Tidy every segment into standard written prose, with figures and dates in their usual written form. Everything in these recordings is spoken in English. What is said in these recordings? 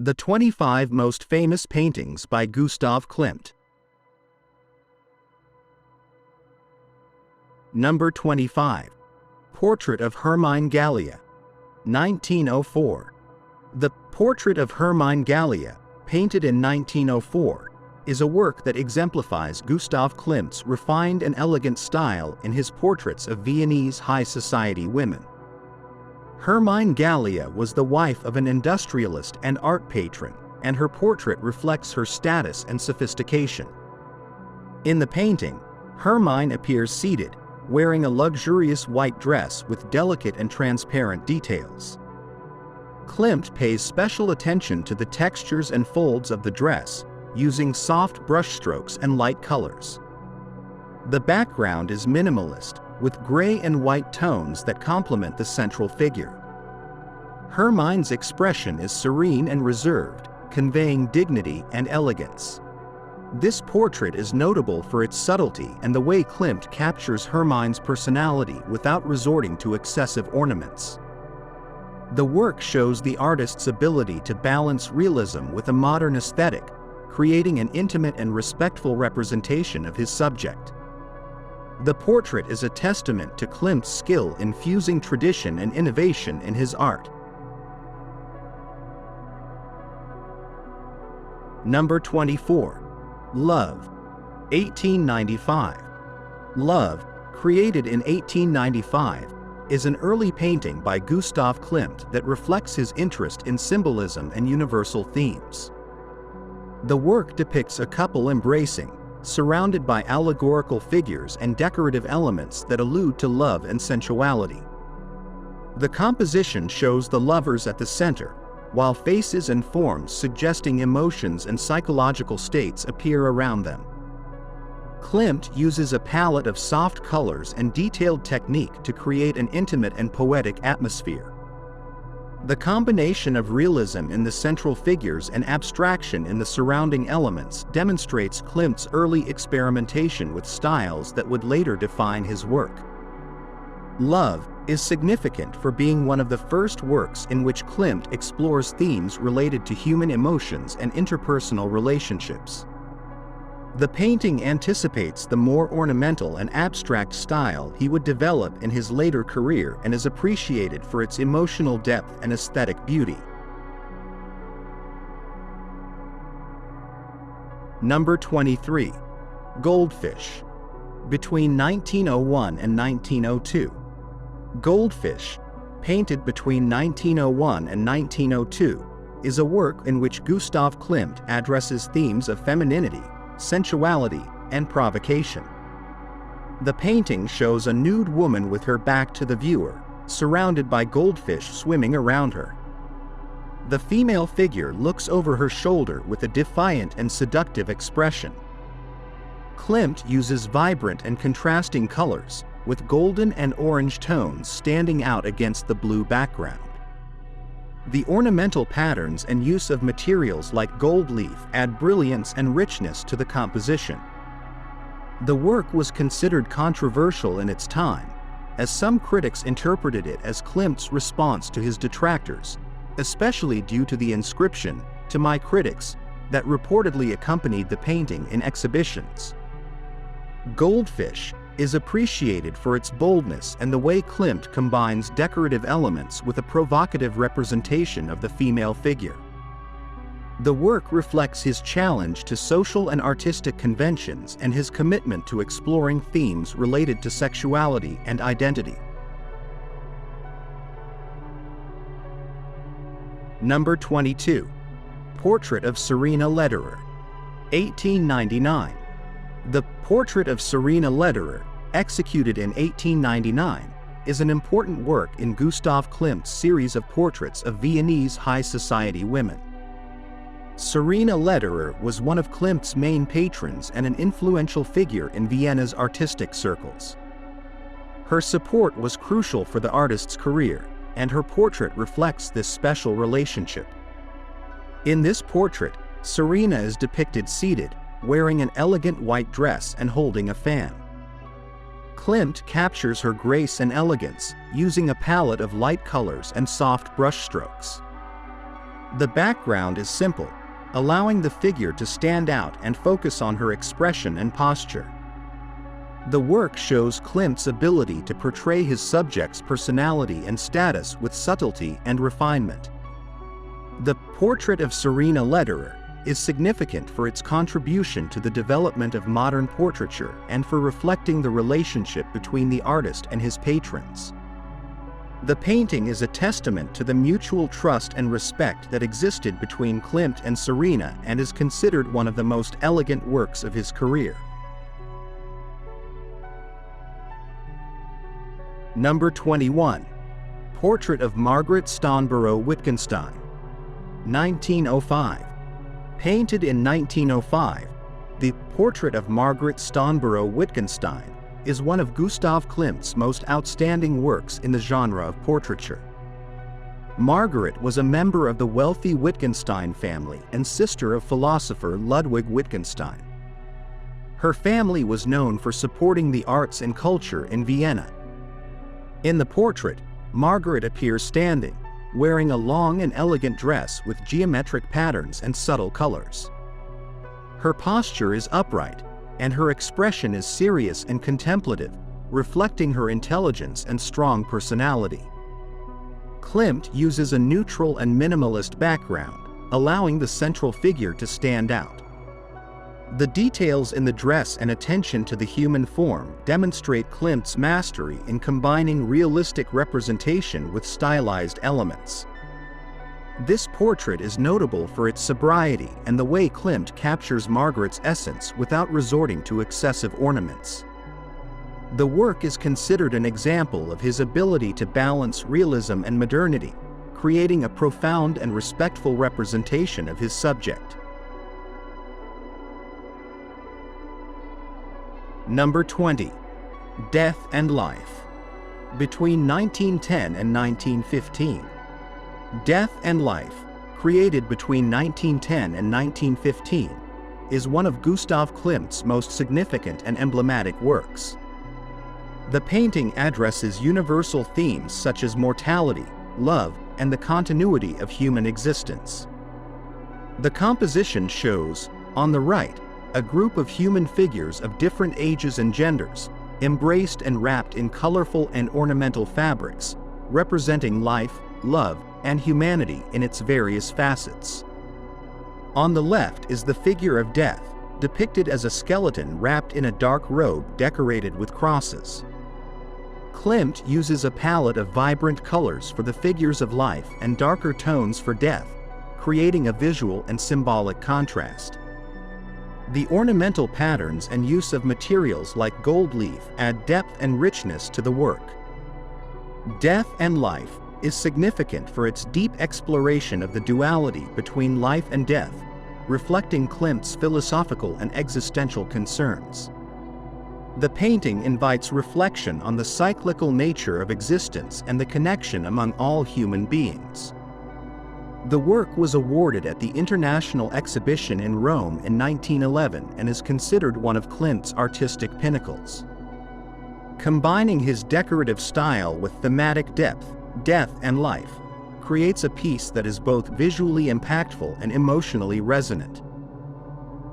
The 25 most famous paintings by Gustav Klimt. Number 25. Portrait of Hermine Gallia, 1904. The Portrait of Hermine Gallia, painted in 1904, is a work that exemplifies Gustav Klimt's refined and elegant style in his portraits of Viennese high society women. Hermine Gallia was the wife of an industrialist and art patron, and her portrait reflects her status and sophistication. In the painting, Hermine appears seated, wearing a luxurious white dress with delicate and transparent details. Klimt pays special attention to the textures and folds of the dress, using soft brushstrokes and light colors. The background is minimalist, with gray and white tones that complement the central figure. Hermine's expression is serene and reserved, conveying dignity and elegance. This portrait is notable for its subtlety and the way Klimt captures Hermine's personality without resorting to excessive ornaments. The work shows the artist's ability to balance realism with a modern aesthetic, creating an intimate and respectful representation of his subject. The portrait is a testament to Klimt's skill in fusing tradition and innovation in his art. Number 24. Love, 1895. Love, created in 1895, is an early painting by Gustav Klimt that reflects his interest in symbolism and universal themes. The work depicts a couple embracing, surrounded by allegorical figures and decorative elements that allude to love and sensuality. The composition shows the lovers at the center, while faces and forms suggesting emotions and psychological states appear around them. Klimt uses a palette of soft colors and detailed technique to create an intimate and poetic atmosphere. The combination of realism in the central figures and abstraction in the surrounding elements demonstrates Klimt's early experimentation with styles that would later define his work. Love is significant for being one of the first works in which Klimt explores themes related to human emotions and interpersonal relationships. The painting anticipates the more ornamental and abstract style he would develop in his later career and is appreciated for its emotional depth and aesthetic beauty. Number 23. Goldfish, between 1901 and 1902. Goldfish, painted between 1901 and 1902, is a work in which Gustav Klimt addresses themes of femininity, sensuality, and provocation. The painting shows a nude woman with her back to the viewer, surrounded by goldfish swimming around her. The female figure looks over her shoulder with a defiant and seductive expression. Klimt uses vibrant and contrasting colors, with golden and orange tones standing out against the blue background. The ornamental patterns and use of materials like gold leaf add brilliance and richness to the composition. The work was considered controversial in its time, as some critics interpreted it as Klimt's response to his detractors, especially due to the inscription, "To my critics," that reportedly accompanied the painting in exhibitions. Goldfish is appreciated for its boldness and the way Klimt combines decorative elements with a provocative representation of the female figure. The work reflects his challenge to social and artistic conventions and his commitment to exploring themes related to sexuality and identity. Number 22. Portrait of Serena Lederer, 1899. The Portrait of Serena Lederer, executed in 1899, is an important work in Gustav Klimt's series of portraits of Viennese high society women. Serena Lederer was one of Klimt's main patrons and an influential figure in Vienna's artistic circles. Her support was crucial for the artist's career, and her portrait reflects this special relationship. In this portrait, Serena is depicted seated, wearing an elegant white dress and holding a fan. Klimt captures her grace and elegance, using a palette of light colors and soft brushstrokes. The background is simple, allowing the figure to stand out and focus on her expression and posture. The work shows Klimt's ability to portray his subject's personality and status with subtlety and refinement. The portrait of Serena Lederer is significant for its contribution to the development of modern portraiture and for reflecting the relationship between the artist and his patrons. The painting is a testament to the mutual trust and respect that existed between Klimt and Serena and is considered one of the most elegant works of his career. Number 21. Portrait of Margaret Stoneborough Wittgenstein, 1905. Painted in 1905, the Portrait of Margaret Stoneborough Wittgenstein is one of Gustav Klimt's most outstanding works in the genre of portraiture. Margaret was a member of the wealthy Wittgenstein family and sister of philosopher Ludwig Wittgenstein. Her family was known for supporting the arts and culture in Vienna. In the portrait, Margaret appears standing, wearing a long and elegant dress with geometric patterns and subtle colors. Her posture is upright, and her expression is serious and contemplative, reflecting her intelligence and strong personality. Klimt uses a neutral and minimalist background, allowing the central figure to stand out. The details in the dress and attention to the human form demonstrate Klimt's mastery in combining realistic representation with stylized elements. This portrait is notable for its sobriety and the way Klimt captures Margaret's essence without resorting to excessive ornaments. The work is considered an example of his ability to balance realism and modernity, creating a profound and respectful representation of his subject. Number 20. Death and Life, between 1910 and 1915. Death and Life, created between 1910 and 1915, is one of Gustav Klimt's most significant and emblematic works. The painting addresses universal themes such as mortality, love, and the continuity of human existence. The composition shows, on the right, a group of human figures of different ages and genders, embraced and wrapped in colorful and ornamental fabrics, representing life, love, and humanity in its various facets. On the left is the figure of death, depicted as a skeleton wrapped in a dark robe decorated with crosses. Klimt uses a palette of vibrant colors for the figures of life and darker tones for death, creating a visual and symbolic contrast. The ornamental patterns and use of materials like gold leaf add depth and richness to the work. Death and Life is significant for its deep exploration of the duality between life and death, reflecting Klimt's philosophical and existential concerns. The painting invites reflection on the cyclical nature of existence and the connection among all human beings. The work was awarded at the International Exhibition in Rome in 1911 and is considered one of Klimt's artistic pinnacles. Combining his decorative style with thematic depth, death and life, creates a piece that is both visually impactful and emotionally resonant.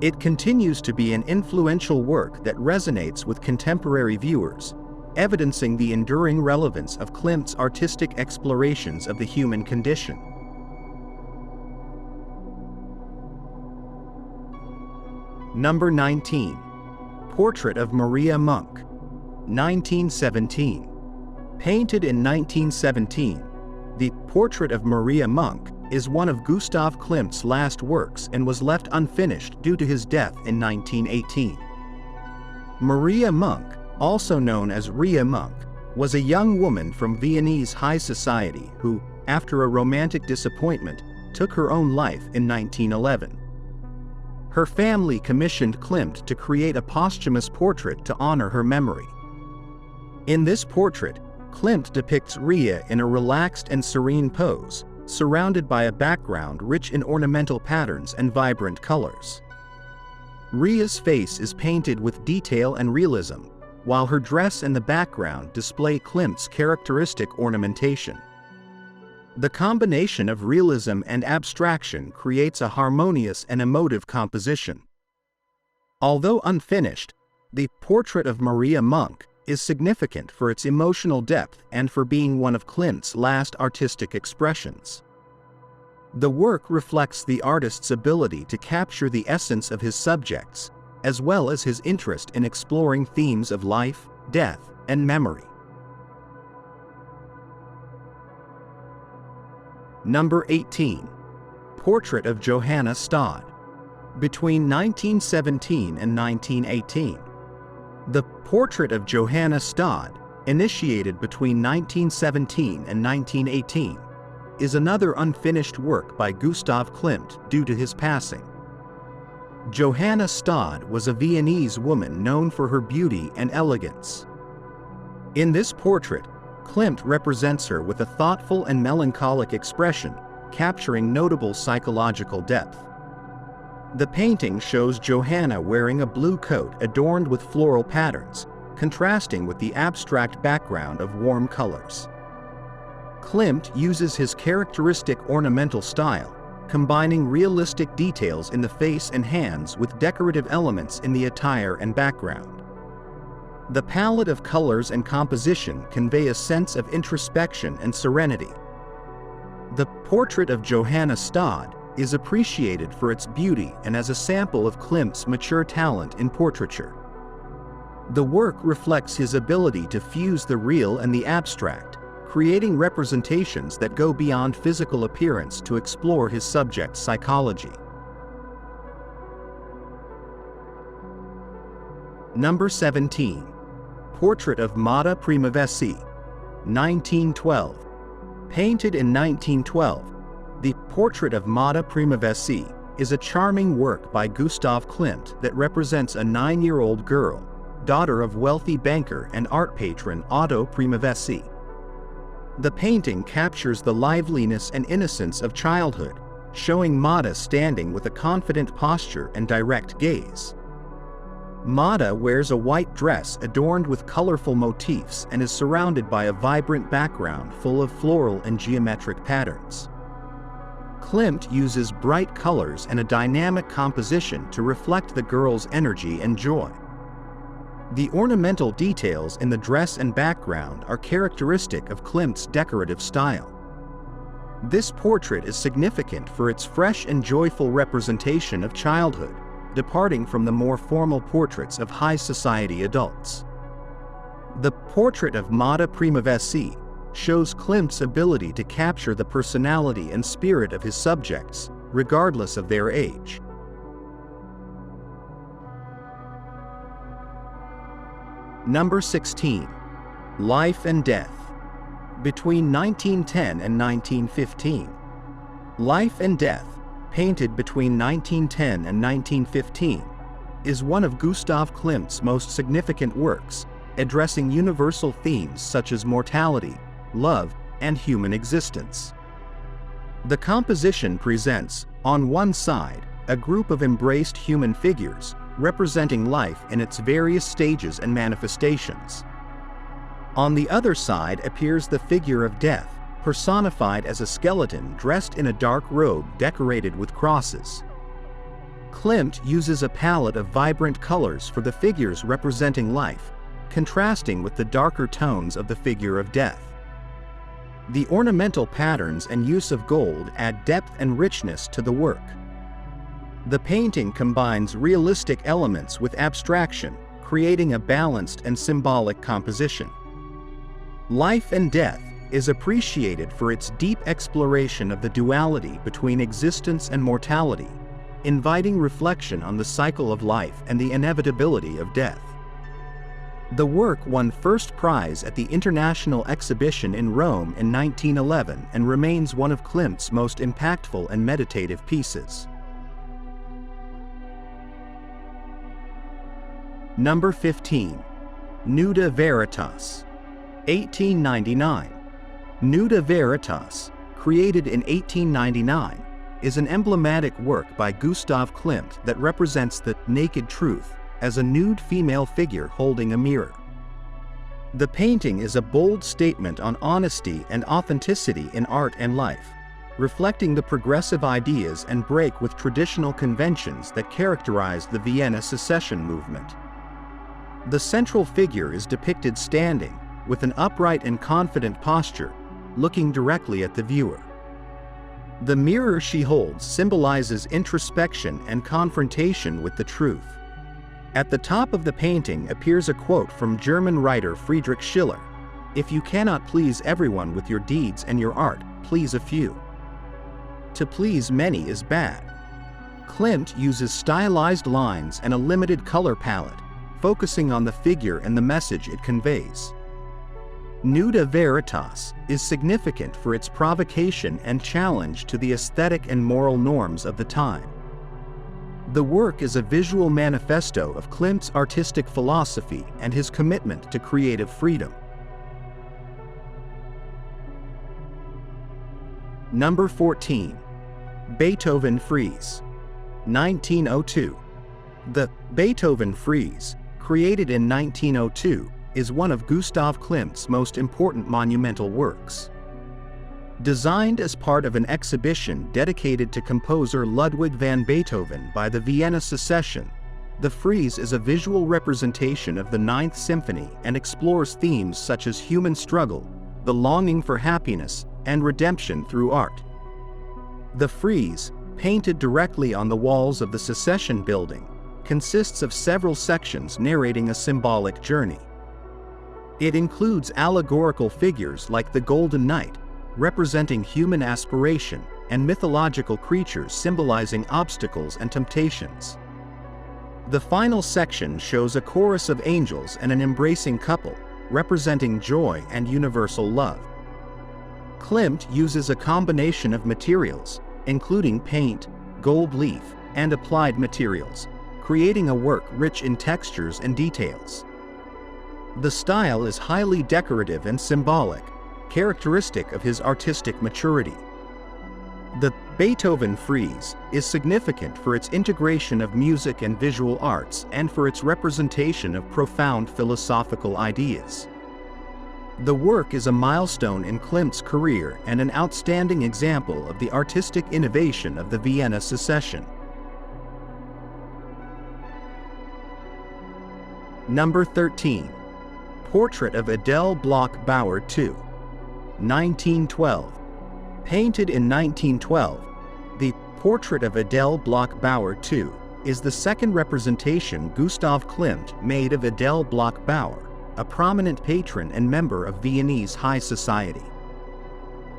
It continues to be an influential work that resonates with contemporary viewers, evidencing the enduring relevance of Klimt's artistic explorations of the human condition. Number 19. Portrait of Maria Monk, 1917. Painted in 1917, the Portrait of Maria Monk is one of Gustav Klimt's last works and was left unfinished due to his death in 1918. Maria Monk, also known as Ria Monk, was a young woman from Viennese high society who, after a romantic disappointment, took her own life in 1911. Her family commissioned Klimt to create a posthumous portrait to honor her memory. In this portrait, Klimt depicts Ria in a relaxed and serene pose, surrounded by a background rich in ornamental patterns and vibrant colors. Ria's face is painted with detail and realism, while her dress and the background display Klimt's characteristic ornamentation. The combination of realism and abstraction creates a harmonious and emotive composition. Although unfinished, the Portrait of Maria Monk is significant for its emotional depth and for being one of Klimt's last artistic expressions. The work reflects the artist's ability to capture the essence of his subjects, as well as his interest in exploring themes of life, death, and memory. Number 18. Portrait of Johanna Stad. Between 1917 and 1918. The Portrait of Johanna Stad, initiated between 1917 and 1918, is another unfinished work by Gustav Klimt due to his passing. Johanna Stad was a Viennese woman known for her beauty and elegance. In this portrait, Klimt represents her with a thoughtful and melancholic expression, capturing notable psychological depth. The painting shows Johanna wearing a blue coat adorned with floral patterns, contrasting with the abstract background of warm colors. Klimt uses his characteristic ornamental style, combining realistic details in the face and hands with decorative elements in the attire and background. The palette of colors and composition convey a sense of introspection and serenity. The Portrait of Johanna Stad is appreciated for its beauty and as a sample of Klimt's mature talent in portraiture. The work reflects his ability to fuse the real and the abstract, creating representations that go beyond physical appearance to explore his subject's psychology. Number 17. Portrait of Mada Primavesi, 1912. Painted in 1912, the Portrait of Mada Primavesi is a charming work by Gustav Klimt that represents a 9-year-old girl, daughter of wealthy banker and art patron Otto Primavesi. The painting captures the liveliness and innocence of childhood, showing Mada standing with a confident posture and direct gaze. Mada wears a white dress adorned with colorful motifs and is surrounded by a vibrant background full of floral and geometric patterns. Klimt uses bright colors and a dynamic composition to reflect the girl's energy and joy. The ornamental details in the dress and background are characteristic of Klimt's decorative style. This portrait is significant for its fresh and joyful representation of childhood, departing from the more formal portraits of high society adults. The Portrait of Mada Primavesi shows Klimt's ability to capture the personality and spirit of his subjects, regardless of their age. Number 16. Life and Death. Between 1910 and 1915. Life and Death, painted between 1910 and 1915, is one of Gustav Klimt's most significant works, addressing universal themes such as mortality, love, and human existence. The composition presents, on one side, a group of embraced human figures, representing life in its various stages and manifestations. On the other side appears the figure of death, personified as a skeleton dressed in a dark robe decorated with crosses. Klimt uses a palette of vibrant colors for the figures representing life, contrasting with the darker tones of the figure of death. The ornamental patterns and use of gold add depth and richness to the work. The painting combines realistic elements with abstraction, creating a balanced and symbolic composition. Life and Death is appreciated for its deep exploration of the duality between existence and mortality, inviting reflection on the cycle of life and the inevitability of death. The work won first prize at the International Exhibition in Rome in 1911 and remains one of Klimt's most impactful and meditative pieces. Number 15. Nuda Veritas, 1899. Nuda Veritas, created in 1899, is an emblematic work by Gustav Klimt that represents the naked truth as a nude female figure holding a mirror. The painting is a bold statement on honesty and authenticity in art and life, reflecting the progressive ideas and break with traditional conventions that characterized the Vienna secession movement. The central figure is depicted standing, with an upright and confident posture, looking directly at the viewer. The mirror she holds symbolizes introspection and confrontation with the truth. At the top of the painting appears a quote from German writer Friedrich Schiller: "If you cannot please everyone with your deeds and your art, please a few." To please many is bad. Klimt uses stylized lines and a limited color palette, focusing on the figure and the message it conveys. Nuda Veritas is significant for its provocation and challenge to the aesthetic and moral norms of the time. The work is a visual manifesto of Klimt's artistic philosophy and his commitment to creative freedom. Number 14. Beethoven Frieze, 1902. The Beethoven Frieze, created in 1902, is one of Gustav Klimt's most important monumental works. Designed as part of an exhibition dedicated to composer Ludwig van Beethoven by the Vienna Secession, the frieze is a visual representation of the Ninth Symphony and explores themes such as human struggle, the longing for happiness, and redemption through art. The frieze, painted directly on the walls of the Secession building, consists of several sections narrating a symbolic journey. It includes allegorical figures like the Golden Knight, representing human aspiration, and mythological creatures symbolizing obstacles and temptations. The final section shows a chorus of angels and an embracing couple, representing joy and universal love. Klimt uses a combination of materials, including paint, gold leaf, and applied materials, creating a work rich in textures and details. The style is highly decorative and symbolic, characteristic of his artistic maturity. The Beethoven Frieze is significant for its integration of music and visual arts and for its representation of profound philosophical ideas. The work is a milestone in Klimt's career and an outstanding example of the artistic innovation of the Vienna Secession. Number 13. Portrait of Adele Bloch-Bauer II, 1912. Painted in 1912, the Portrait of Adele Bloch-Bauer II is the second representation Gustav Klimt made of Adele Bloch-Bauer, a prominent patron and member of Viennese high society.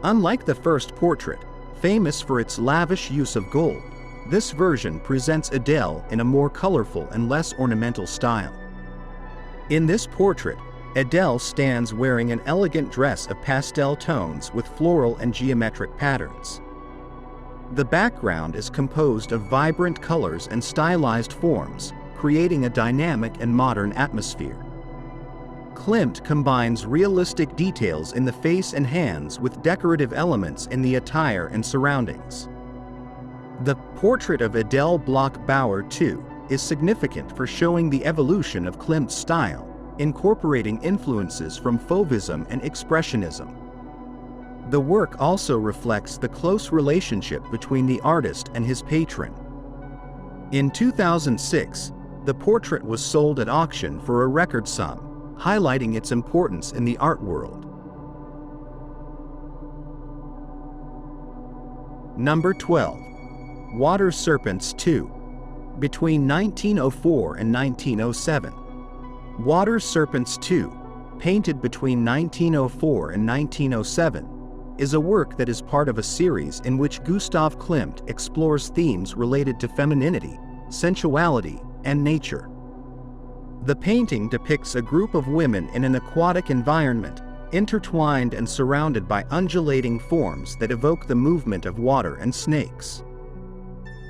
Unlike the first portrait, famous for its lavish use of gold, this version presents Adele in a more colorful and less ornamental style. In this portrait, Adele stands wearing an elegant dress of pastel tones with floral and geometric patterns. The background is composed of vibrant colors and stylized forms, creating a dynamic and modern atmosphere. Klimt combines realistic details in the face and hands with decorative elements in the attire and surroundings. The Portrait of Adele Bloch-Bauer II is significant for showing the evolution of Klimt's style, incorporating influences from Fauvism and Expressionism. The work also reflects the close relationship between the artist and his patron. In 2006, the portrait was sold at auction for a record sum, highlighting its importance in the art world. Number 12. Water Serpents II, between 1904 and 1907. Water Serpents II, painted between 1904 and 1907, is a work that is part of a series in which Gustav Klimt explores themes related to femininity, sensuality, and nature. The painting depicts a group of women in an aquatic environment, intertwined and surrounded by undulating forms that evoke the movement of water and snakes.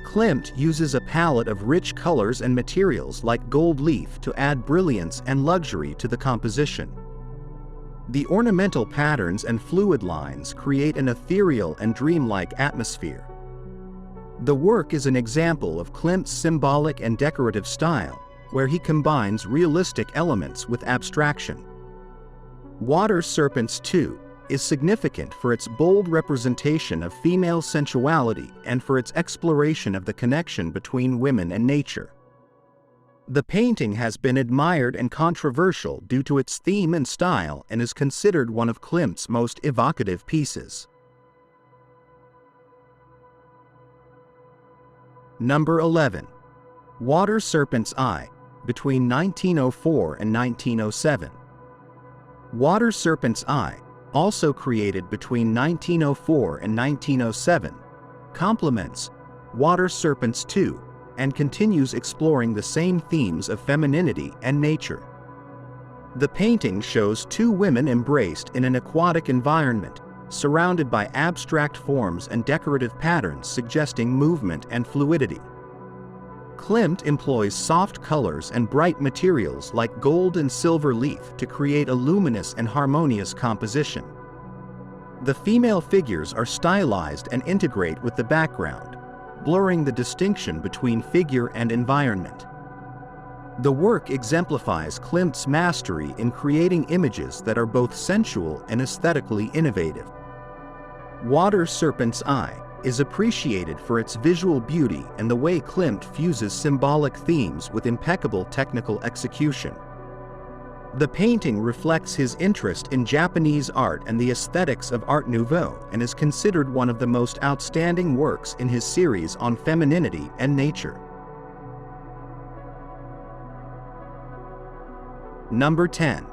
Klimt uses a palette of rich colors and materials like gold leaf to add brilliance and luxury to the composition. The ornamental patterns and fluid lines create an ethereal and dreamlike atmosphere. The work is an example of Klimt's symbolic and decorative style, where he combines realistic elements with abstraction. Water Serpents 2 is significant for its bold representation of female sensuality and for its exploration of the connection between women and nature. The painting has been admired and controversial due to its theme and style and is considered one of Klimt's most evocative pieces. Number 11. Water Serpent's Eye, between 1904 and 1907. Water Serpent's Eye, also created between 1904 and 1907, complements Water Serpents 2 and continues exploring the same themes of femininity and nature. The painting shows two women embraced in an aquatic environment, surrounded by abstract forms and decorative patterns suggesting movement and fluidity. Klimt employs soft colors and bright materials like gold and silver leaf to create a luminous and harmonious composition. The female figures are stylized and integrate with the background, blurring the distinction between figure and environment. The work exemplifies Klimt's mastery in creating images that are both sensual and aesthetically innovative. Water Serpent's Eye is appreciated for its visual beauty and the way Klimt fuses symbolic themes with impeccable technical execution. The painting reflects his interest in Japanese art and the aesthetics of Art Nouveau and is considered one of the most outstanding works in his series on femininity and nature. Number 10.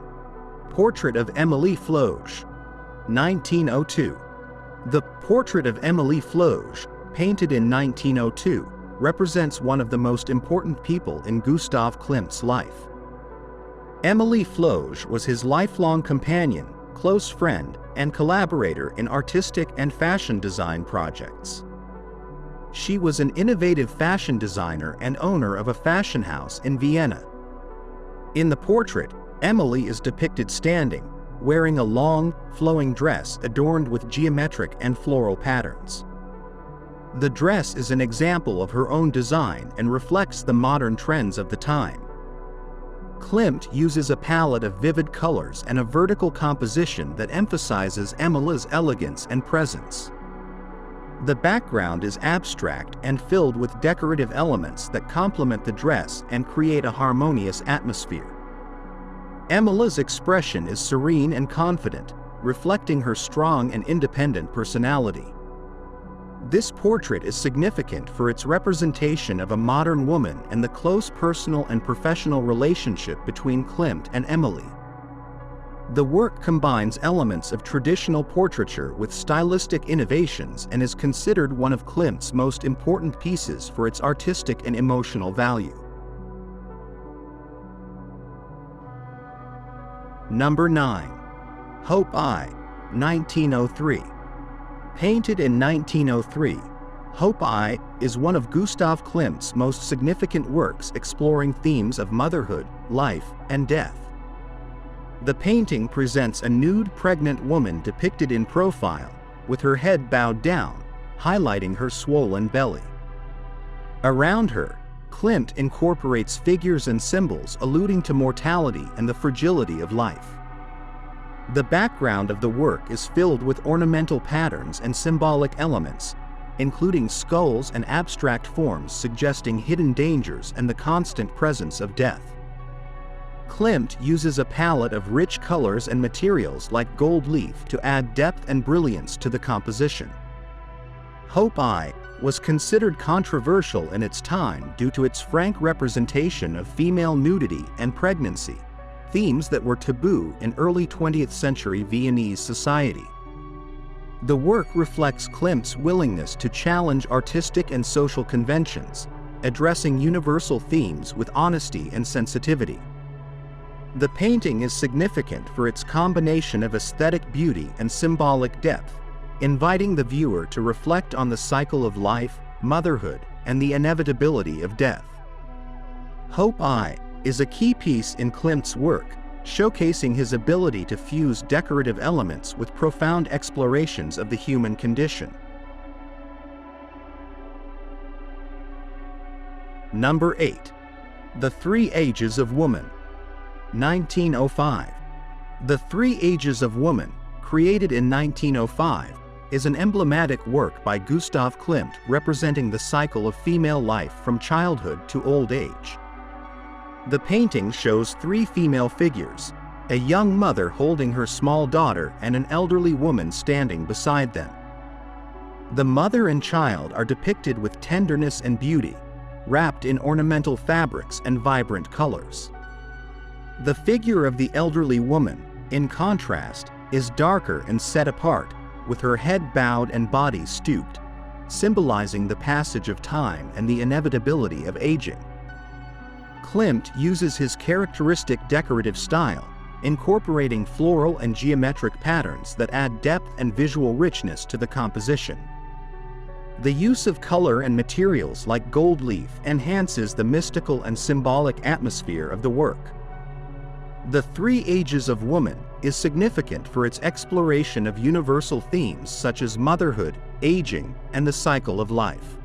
Portrait of Émilie Floge, 1902. The Portrait of Émilie Floge, painted in 1902, represents one of the most important people in Gustav Klimt's life. Émilie Floge was his lifelong companion, close friend, and collaborator in artistic and fashion design projects. She was an innovative fashion designer and owner of a fashion house in Vienna. In the portrait, Émilie is depicted standing, wearing a long, flowing dress adorned with geometric and floral patterns. The dress is an example of her own design and reflects the modern trends of the time. Klimt uses a palette of vivid colors and a vertical composition that emphasizes Émilie's elegance and presence. The background is abstract and filled with decorative elements that complement the dress and create a harmonious atmosphere. Émilie's expression is serene and confident, reflecting her strong and independent personality. This portrait is significant for its representation of a modern woman and the close personal and professional relationship between Klimt and Émilie. The work combines elements of traditional portraiture with stylistic innovations and is considered one of Klimt's most important pieces for its artistic and emotional value. Number 9. Hope Eye, 1903. Painted in 1903, Hope Eye is one of Gustav Klimt's most significant works exploring themes of motherhood, life, and death. The painting presents a nude pregnant woman depicted in profile, with her head bowed down, highlighting her swollen belly. Around her, Klimt incorporates figures and symbols alluding to mortality and the fragility of life. The background of the work is filled with ornamental patterns and symbolic elements, including skulls and abstract forms suggesting hidden dangers and the constant presence of death. Klimt uses a palette of rich colors and materials like gold leaf to add depth and brilliance to the composition. Hope Eye was considered controversial in its time due to its frank representation of female nudity and pregnancy, themes that were taboo in early 20th century Viennese society. The work reflects Klimt's willingness to challenge artistic and social conventions, addressing universal themes with honesty and sensitivity. The painting is significant for its combination of aesthetic beauty and symbolic depth, inviting the viewer to reflect on the cycle of life, motherhood, and the inevitability of death. Hope Eye is a key piece in Klimt's work, showcasing his ability to fuse decorative elements with profound explorations of the human condition. Number 8. The Three Ages of Woman, 1905. The Three Ages of Woman, created in 1905, is an emblematic work by Gustav Klimt representing the cycle of female life from childhood to old age. The painting shows three female figures, a young mother holding her small daughter and an elderly woman standing beside them. The mother and child are depicted with tenderness and beauty, wrapped in ornamental fabrics and vibrant colors. The figure of the elderly woman, in contrast, is darker and set apart, with her head bowed and body stooped, symbolizing the passage of time and the inevitability of aging. Klimt uses his characteristic decorative style, incorporating floral and geometric patterns that add depth and visual richness to the composition. The use of color and materials like gold leaf enhances the mystical and symbolic atmosphere of the work. The Three Ages of Woman is significant for its exploration of universal themes such as motherhood, aging, and the cycle of life.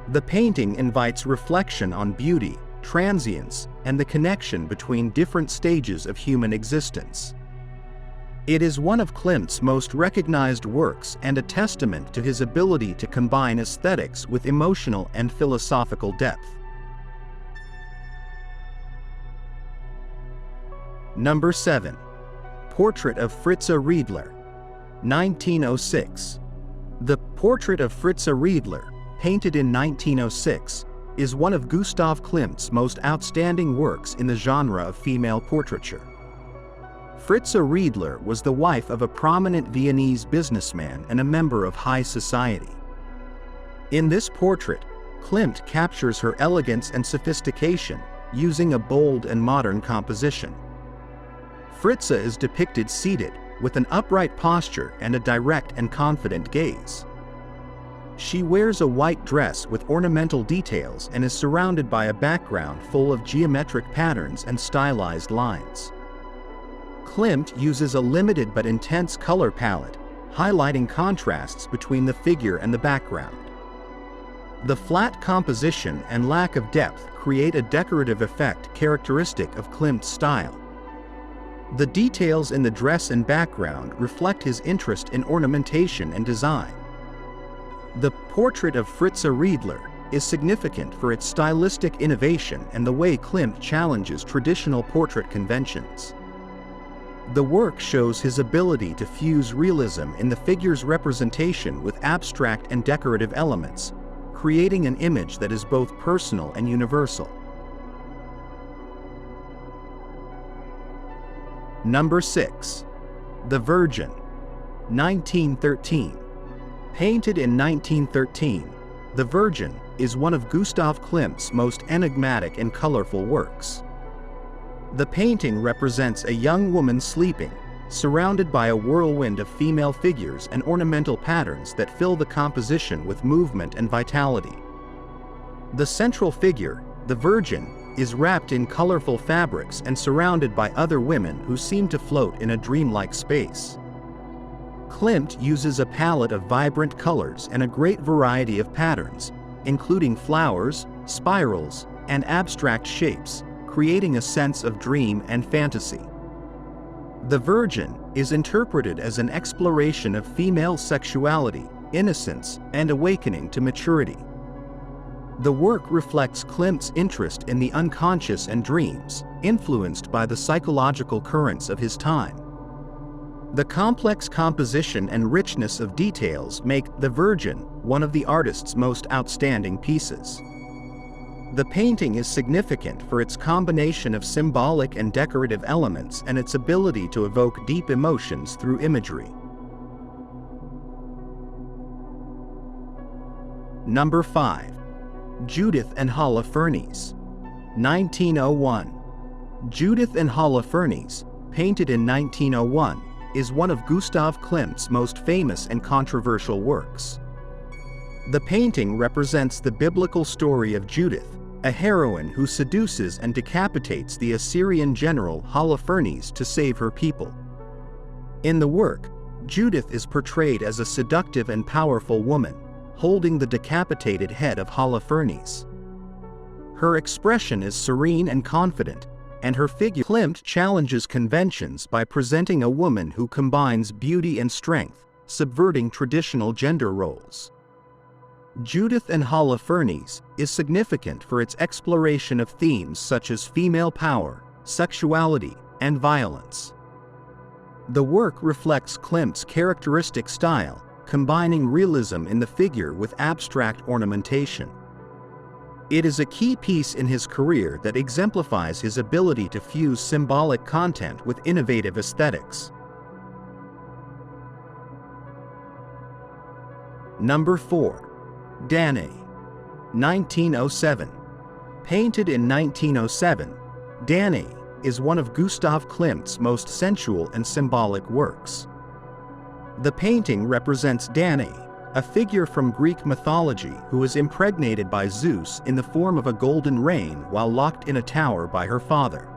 The painting invites reflection on beauty, transience, and the connection between different stages of human existence. It is one of Klimt's most recognized works and a testament to his ability to combine aesthetics with emotional and philosophical depth. Number 7. Portrait of Fritze Riedler, 1906. The Portrait of Fritze Riedler, painted in 1906, is one of Gustav Klimt's most outstanding works in the genre of female portraiture. Fritze Riedler was the wife of a prominent Viennese businessman and a member of high society. In this portrait, Klimt captures her elegance and sophistication, using a bold and modern composition. Fritze is depicted seated, with an upright posture and a direct and confident gaze. She wears a white dress with ornamental details and is surrounded by a background full of geometric patterns and stylized lines. Klimt uses a limited but intense color palette, highlighting contrasts between the figure and the background. The flat composition and lack of depth create a decorative effect characteristic of Klimt's style. The details in the dress and background reflect his interest in ornamentation and design. The Portrait of Fritze Riedler is significant for its stylistic innovation and the way Klimt challenges traditional portrait conventions. The work shows his ability to fuse realism in the figure's representation with abstract and decorative elements, creating an image that is both personal and universal. Number 6. The Virgin, 1913. Painted in 1913, The Virgin is one of Gustav Klimt's most enigmatic and colorful works. The painting represents a young woman sleeping, surrounded by a whirlwind of female figures and ornamental patterns that fill the composition with movement and vitality. The central figure, the Virgin, is wrapped in colorful fabrics and surrounded by other women who seem to float in a dreamlike space. Klimt uses a palette of vibrant colors and a great variety of patterns, including flowers, spirals, and abstract shapes, creating a sense of dream and fantasy. The Virgin is interpreted as an exploration of female sexuality, innocence, and awakening to maturity. The work reflects Klimt's interest in the unconscious and dreams, influenced by the psychological currents of his time. The complex composition and richness of details make The Virgin one of the artist's most outstanding pieces. The painting is significant for its combination of symbolic and decorative elements and its ability to evoke deep emotions through imagery. Number 5. Judith and Holofernes, 1901. Judith and Holofernes, painted in 1901, is one of Gustav Klimt's most famous and controversial works. The painting represents the biblical story of Judith, a heroine who seduces and decapitates the Assyrian general Holofernes to save her people. In the work, Judith is portrayed as a seductive and powerful woman, holding the decapitated head of Holofernes. Her expression is serene and confident, and her figure. Klimt challenges conventions by presenting a woman who combines beauty and strength, subverting traditional gender roles. Judith and Holofernes is significant for its exploration of themes such as female power, sexuality, and violence. The work reflects Klimt's characteristic style, combining realism in the figure with abstract ornamentation. It is a key piece in his career that exemplifies his ability to fuse symbolic content with innovative aesthetics. Number 4. Danae, 1907. Painted in 1907, Danae is one of Gustav Klimt's most sensual and symbolic works. The painting represents Danae, a figure from Greek mythology who is impregnated by Zeus in the form of a golden rain while locked in a tower by her father.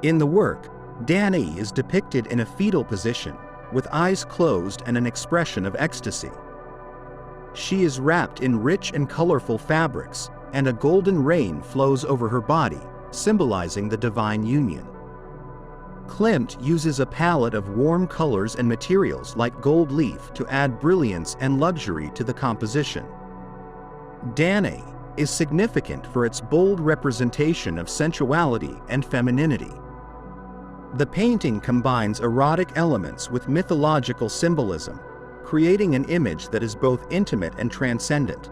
In the work, Danae is depicted in a fetal position, with eyes closed and an expression of ecstasy. She is wrapped in rich and colorful fabrics, and a golden rain flows over her body, symbolizing the divine union. Klimt uses a palette of warm colors and materials like gold leaf to add brilliance and luxury to the composition. Danae is significant for its bold representation of sensuality and femininity. The painting combines erotic elements with mythological symbolism, creating an image that is both intimate and transcendent.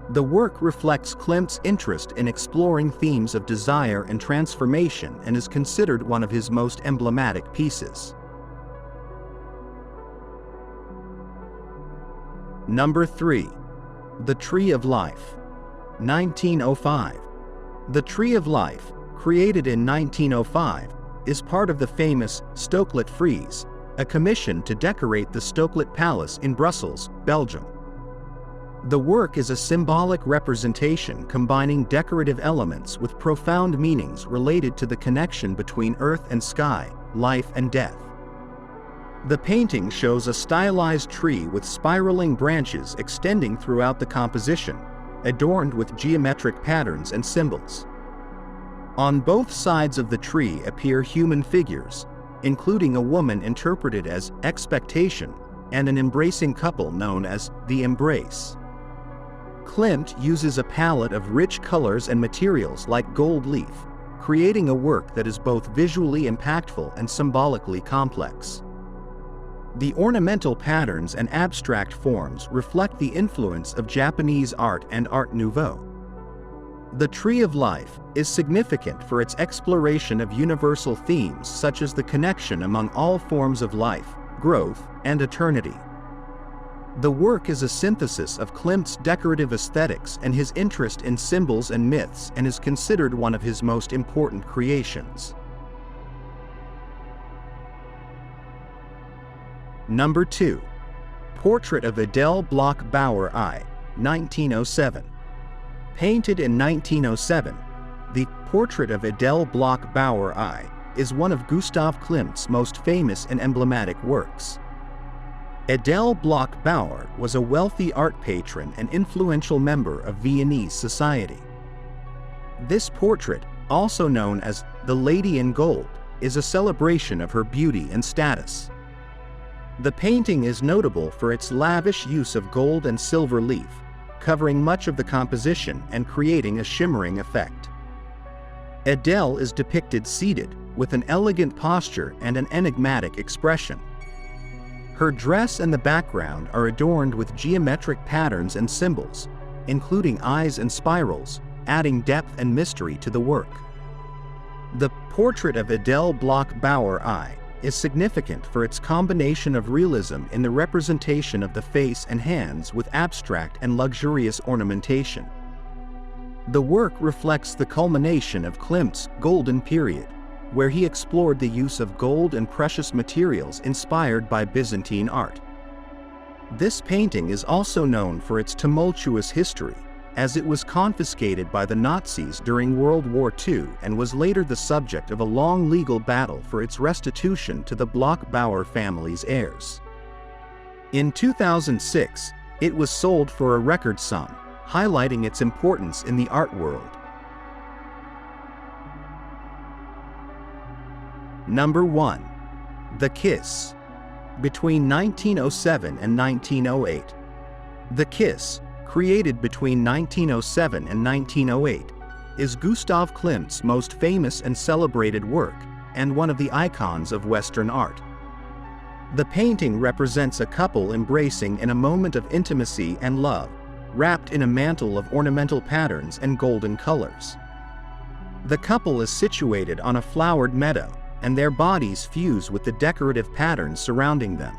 The work reflects Klimt's interest in exploring themes of desire and transformation and is considered one of his most emblematic pieces. Number 3. The Tree of Life, 1905. The Tree of Life, created in 1905, is part of the famous Stokelet frieze, a commission to decorate the Stokelet Palace in Brussels, Belgium. The work is a symbolic representation combining decorative elements with profound meanings related to the connection between earth and sky, life and death. The painting shows a stylized tree with spiraling branches extending throughout the composition, adorned with geometric patterns and symbols. On both sides of the tree appear human figures, including a woman interpreted as expectation and an embracing couple known as the embrace. Klimt uses a palette of rich colors and materials like gold leaf, creating a work that is both visually impactful and symbolically complex. The ornamental patterns and abstract forms reflect the influence of Japanese art and Art Nouveau. The Tree of Life is significant for its exploration of universal themes such as the connection among all forms of life, growth, and eternity. The work is a synthesis of Klimt's decorative aesthetics and his interest in symbols and myths and is considered one of his most important creations. Number 2. Portrait of Adele Bloch-Bauer I, 1907. Painted in 1907, the Portrait of Adele Bloch-Bauer I is one of Gustav Klimt's most famous and emblematic works. Adele Bloch-Bauer was a wealthy art patron and influential member of Viennese society. This portrait, also known as the Lady in Gold, is a celebration of her beauty and status. The painting is notable for its lavish use of gold and silver leaf, covering much of the composition and creating a shimmering effect. Adele is depicted seated, with an elegant posture and an enigmatic expression. Her dress and the background are adorned with geometric patterns and symbols, including eyes and spirals, adding depth and mystery to the work. The Portrait of Adele Bloch-Bauer I is significant for its combination of realism in the representation of the face and hands with abstract and luxurious ornamentation. The work reflects the culmination of Klimt's golden period, where he explored the use of gold and precious materials inspired by Byzantine art. This painting is also known for its tumultuous history, as it was confiscated by the Nazis during World War II and was later the subject of a long legal battle for its restitution to the Bloch-Bauer family's heirs. In 2006, it was sold for a record sum, highlighting its importance in the art world. Number 1. The Kiss. Between 1907 and 1908. The Kiss, created between 1907 and 1908, is Gustav Klimt's most famous and celebrated work, and one of the icons of Western art. The painting represents a couple embracing in a moment of intimacy and love, wrapped in a mantle of ornamental patterns and golden colors. The couple is situated on a flowered meadow, and their bodies fuse with the decorative patterns surrounding them.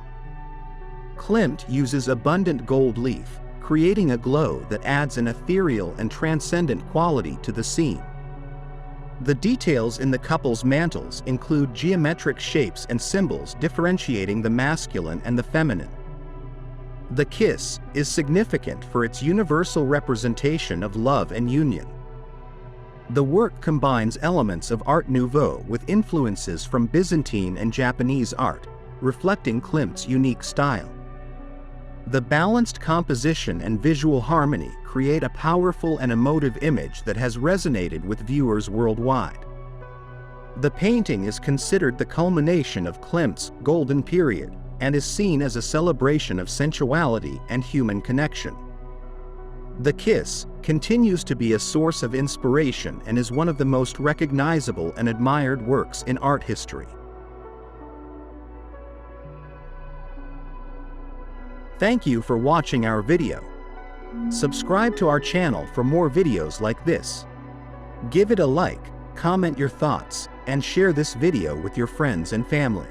Klimt uses abundant gold leaf, creating a glow that adds an ethereal and transcendent quality to the scene. The details in the couple's mantles include geometric shapes and symbols differentiating the masculine and the feminine. The Kiss is significant for its universal representation of love and union. The work combines elements of Art Nouveau with influences from Byzantine and Japanese art, reflecting Klimt's unique style. The balanced composition and visual harmony create a powerful and emotive image that has resonated with viewers worldwide. The painting is considered the culmination of Klimt's golden period and is seen as a celebration of sensuality and human connection. The Kiss continues to be a source of inspiration and is one of the most recognizable and admired works in art history. Thank you for watching our video. Subscribe to our channel for more videos like this. Give it a like, comment your thoughts, and share this video with your friends and family.